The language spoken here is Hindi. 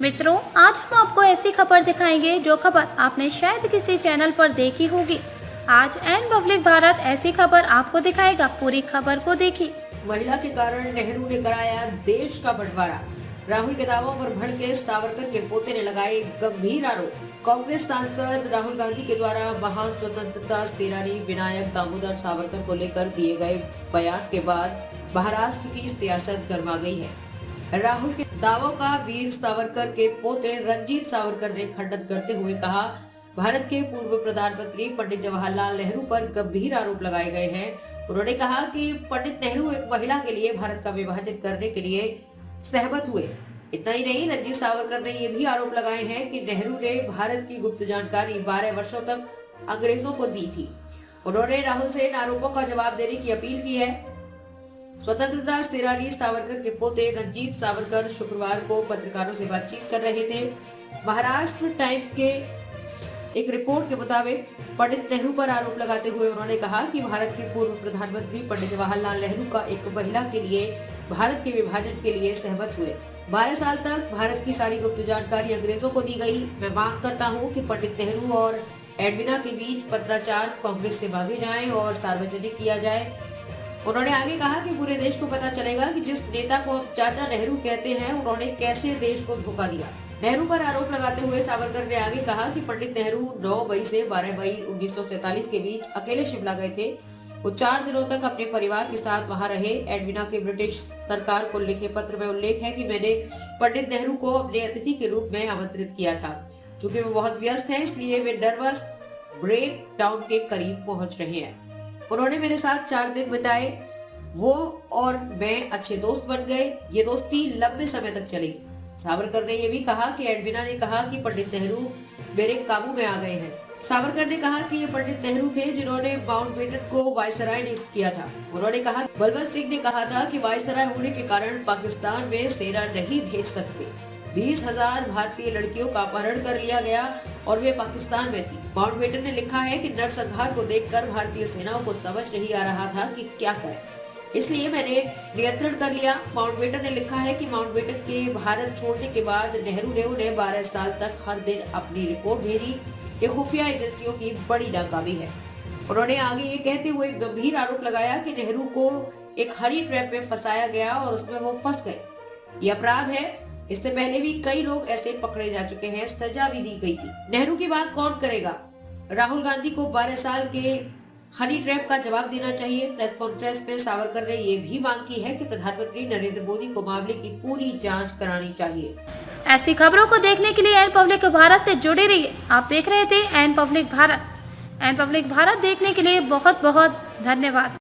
मित्रों, आज हम आपको ऐसी खबर दिखाएंगे जो खबर आपने शायद किसी चैनल पर देखी होगी। आज एन पब्लिक भारत ऐसी खबर आपको दिखाएगा। पूरी खबर को देखिए। महिला के कारण नेहरू ने कराया देश का बंटवारा। राहुल के दावों पर भड़के सावरकर के पोते ने लगाए गंभीर आरोप। कांग्रेस सांसद राहुल गांधी के द्वारा महान स्वतंत्रता सेनानी विनायक दामोदर सावरकर को लेकर दिए गए बयान के बाद महाराष्ट्र की सियासत गर्मा गई है। राहुल के दावों का वीर सावरकर के पोते रंजीत सावरकर ने खंडन करते हुए कहा, भारत के पूर्व प्रधानमंत्री पंडित जवाहरलाल नेहरू पर गंभीर आरोप लगाए गए हैं। उन्होंने कहा कि पंडित नेहरू एक महिला के लिए भारत का विभाजन करने के लिए सहमत हुए। इतना ही नहीं, रंजीत सावरकर ने यह भी आरोप लगाए हैं कि नेहरू ने भारत की गुप्त जानकारी 12 वर्षों तक अंग्रेजों को दी थी। उन्होंने राहुल से इन आरोपों का जवाब देने की अपील की है। स्वतंत्रता सेनानी सावरकर के पोते रंजीत सावरकर शुक्रवार को पत्रकारों से बातचीत कर रहे थे। महाराष्ट्र टाइम्स के एक रिपोर्ट के मुताबिक पंडित नेहरू पर आरोप लगाते हुए उन्होंने कहा कि भारत के पूर्व प्रधानमंत्री पंडित जवाहरलाल नेहरू का एक महिला के लिए भारत के विभाजन के लिए सहमत हुए। 12 साल तक भारत की सारी गुप्त जानकारी अंग्रेजों को दी गई। मैं मांग करता हूं कि पंडित नेहरू और एडविना के बीच पत्राचार कांग्रेस से मांगे जाएं और सार्वजनिक किया जाए। उन्होंने आगे कहा कि पूरे देश को पता चलेगा कि जिस नेता को चाचा नेहरू कहते हैं, उन्होंने कैसे देश को धोखा दिया। नेहरू पर आरोप लगाते हुए सावरकर ने आगे कहा कि पंडित नेहरू 9 मई से 12 मई 1947 के बीच अकेले शिमला गए थे। वो 4 दिनों तक अपने परिवार के साथ वहां रहे। एडविना के ब्रिटिश सरकार को लिखे पत्र में उल्लेख है कि मैंने पंडित नेहरू को अपने अतिथि के रूप में आमंत्रित किया था। चूंकि वे बहुत व्यस्त हैं, इसलिए वे नर्वस ब्रेक डाउन के करीब पहुंच रहे हैं। उन्होंने मेरे साथ 4 दिन बिताए। वो और मैं अच्छे दोस्त बन गए। ये दोस्ती लंबे समय तक चलेगी। सावरकर ने यह भी कहा कि एडविना ने कहा कि पंडित नेहरू मेरे काबू में आ गए हैं। सावरकर ने कहा कि ये पंडित नेहरू थे जिन्होंने माउंटबेटन को वायसराय नियुक्त किया था। उन्होंने कहा, बलवंत सिंह ने कहा था कि वायसराय होने के कारण पाकिस्तान में सेना नहीं भेज सकते। 20,000 भारतीय लड़कियों का अपहरण कर लिया गया और वे पाकिस्तान में थी। माउंटबेटन ने लिखा है कि नरसंहार को देखकर भारतीय सेनाओं को समझ नहीं आ रहा था कि क्या करें, इसलिए मैंने नियंत्रण कर लिया। माउंटबेटन ने लिखा है कि माउंटबेटन के भारत छोड़ने के बाद नेहरू ने उन्हें 12 साल तक हर दिन अपनी रिपोर्ट भेजी। ये खुफिया एजेंसियों की बड़ी नाकामी है। उन्होंने आगे ये कहते हुए गंभीर आरोप लगाया कि नेहरू को एक हनी ट्रैप में फंसाया गया और उसमें वो फंस गए। ये अपराध है। इससे पहले भी कई लोग ऐसे पकड़े जा चुके हैं, सजा भी दी गई थी। नेहरू की बात कौन करेगा? राहुल गांधी को 12 साल के हनी ट्रैप का जवाब देना चाहिए। प्रेस कॉन्फ्रेंस में सावरकर ने यह भी मांग की है कि प्रधानमंत्री नरेंद्र मोदी को मामले की पूरी जांच करानी चाहिए। ऐसी खबरों को देखने के लिए एन पब्लिक भारत से जुड़े रहिए। आप देख रहे थे N public Bharat. N public Bharat देखने के लिए बहुत बहुत धन्यवाद।